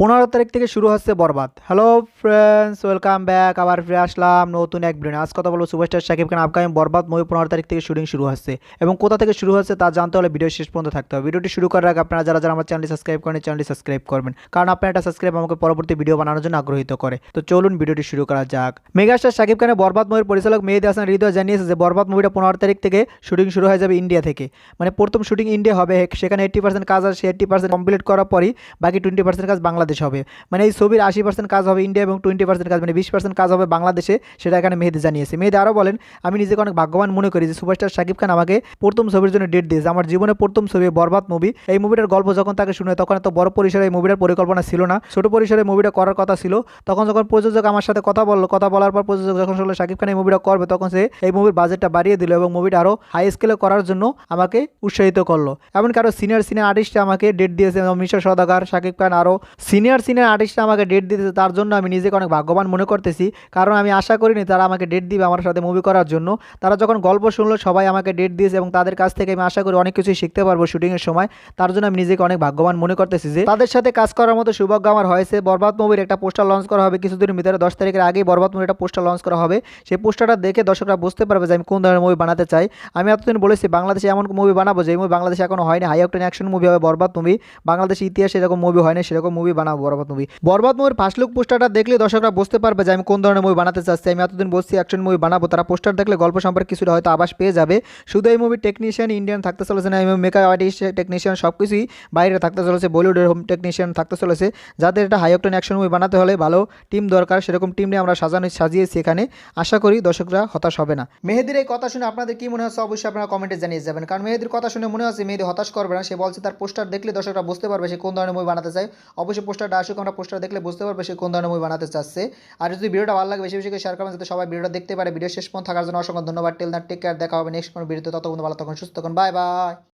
15 তারিখ থেকে শুরু হচ্ছে Borbaad. Hello friends, welcome back. আবার ফিরে আসলাম নতুন এক ভিডিও। আজ কথা বলবো superstar Shakib Khan upcoming Borbaad movie 15 তারিখ থেকে শুটিং শুরু হচ্ছে এবং কোথা থেকে শুরু হচ্ছে তা জানতে হলে ভিডিও শেষ পর্যন্ত থাকতে হবে। ভিডিওটি শুরু করার আগে আপনারা যারা যারা আমার চ্যানেলটি সাবস্ক্রাইব করেন চ্যানেলটি সাবস্ক্রাইব করবেন, কারণ আপনার একটা সাবস্ক্রাইব আমাকে পরবর্তী ভিডিও বানানোর জন্য আগ্রহীত করে। তো চলুন ভিডিওটি শুরু করা যাক। মেগাস্টার শাকিব খানের বরবাদ মুভির পরিচালক মেহেদী হাসান হৃদয় জানিয়েছে যে বরবাদ মুভিটা 15 তারিখ থেকে শুটিং শুরু হয়ে যাবে ইন্ডিয়া থেকে। মানে প্রথম শুটিং ইন্ডিয়া হবে, সেখানে 80% কাজ আছে, 80% কমপ্লিট করার পরই বাকি 20% কাজ বাংলাদেশ হবে। মানে এই ছবির 80% কাজ হবে ইন্ডিয়া এবং 20% কাজ মানে 20% কাজ হবে বাংলাদেশে, সেটা এখানে মেহেদী জানিয়েছে। মেহেদী আরও বলেন, আমি নিজেকে অনেক ভাগ্যবান মনে করি যে সুপারস্টার শাকিব খান আমাকে প্রথম ছবির জন্য ডেট দিয়েছে। আমার জীবনে প্রথম ছবি বরবাদ মুভি। এই মুভিটার গল্প যখন তাকে শুনে তখন এত বড় পরিসরে এই মুভিটার পরিকল্পনা ছিল না, ছোট পরিসরে মুভিটা করার কথা ছিল। তখন যখন প্রযোজক আমার সাথে কথা বললো, কথা বলার পর প্রযোজক যখন শুনলো শাকিব খান এই মুভিটা করবে, তখন সে এই মুভির বাজেটটা বাড়িয়ে দিল এবং মুভিটা আরও হাই স্কেলে করার জন্য আমাকে উৎসাহিত করলো। এমনকি আরও সিনিয়র আর্টিস্টরা আমাকে ডেট দিয়েছে, মিশা সওদাগর, শাকিব খান, আরও সিনিয়র আর্টিস্টরা আমাকে ডেট দিতেছে। তার জন্য আমি নিজেকে অনেক ভাগ্যবান মনে করতেছি, কারণ আমি আশা করিনি তারা আমাকে ডেট দিবে আমার সাথে মুভি করার জন্য। তারা যখন গল্প শুনলো সবাই আমাকে ডেট দিয়েছে এবং তাদের কাছ থেকে আমি আশা করি অনেক কিছুই শিখতে পারবো শুটিংয়ের সময়। তার জন্য আমি নিজেকে অনেক ভাগ্যবান মনে করতেছি যে তাদের সাথে কাজ করার মতো সৌভাগ্য আমার হয়েছে। বরবাদ মুভির একটা পোস্টার লঞ্চ করা হবে কিছুদিনের ভিতরে, 10 তারিখের আগেই বরবাদ মুভির একটা পোস্টার লঞ্চ করা হবে। সেই পোস্টারটা দেখে দর্শকরা বুঝতে পারবে যে আমি কোন ধরনের মুভি বানাতে চাই। আমি এতদিন বলেছি বাংলাদেশে এমন মুভি বানাবো যে মুভি বাংলাদেশে এখনো হয়নি। হাই অক্টেন অ্যাকশন মুভি হবে বরবাদ মুভি। বাংলাদেশের ইতিহাসে এরকম মুভি হয়নি, সেরকম মুভি বানাবো বরবাদ মুভি। বরবাদ মুভির ফার্স্ট লুক পোস্টারটা দেখলে দর্শকরা বুঝতে পারবে যে আমি কোন ধরনের মুভি বানাতে চাচ্ছি। আমি এতদিন বলছি অ্যাকশন মুভি বানাবো, তারা পোস্টার দেখলে গল্প সম্পর্কে কিছুটা হয়তো আভাস পেয়ে যাবে। শুধু এই মুভির টেকনিশিয়ান ইন্ডিয়ান থাকতে চলেছে না, এই মেকআপ আর্টিস্ট টেকনিশিয়ান সব কিছুই বাইরে থাকতে চলেছে, বলিউডের হোম টেকনিশিয়ান থাকতে চলেছে। যাদের এটা হাই অক্টেন অ্যাকশন মুভি বানাতে হলে ভালো টিম দরকার, সেরকম টিম নিয়ে আমরা সাজিয়েছি এখানে। আশা করি দর্শকরা হতাশ হবে না। মেহেদীর এই কথা শুনে আপনাদের কি মনে হচ্ছে অবশ্যই আপনারা কমেন্টে জানিয়ে যাবেন, কারণ মেহেদীর কথা শুনে মনে হচ্ছে মেহেদী হতাশ করবে না। সে বলছে তার পোস্টার দেখলে দর্শকরা বুঝতে পারবে সে কোন ধরনের মুভি বানাতে চায়। অবশ্যই পোস্টারটা আসুক, আমরা পোস্টার দেখলে বুঝতে পারবে সে কোন ধরনের মুভি বানাতে চাচ্ছে। আর যদি ভিডিওটা ভালো লাগে বেশি বেশি করে শেয়ার করবেন যাতে সবাই ভিডিওটা দেখতে পারে। ভিডিও শেষ পর্যন্ত থাকার জন্য অসংখ্য ধন্যবাদ। টিল দ্যাট টেক কেয়ার, দেখা হবে নেক্সট কোনো ভিডিওতে। ততক্ষণ ভালো থাকুন, সুস্থ থাকুন, বাই বাই।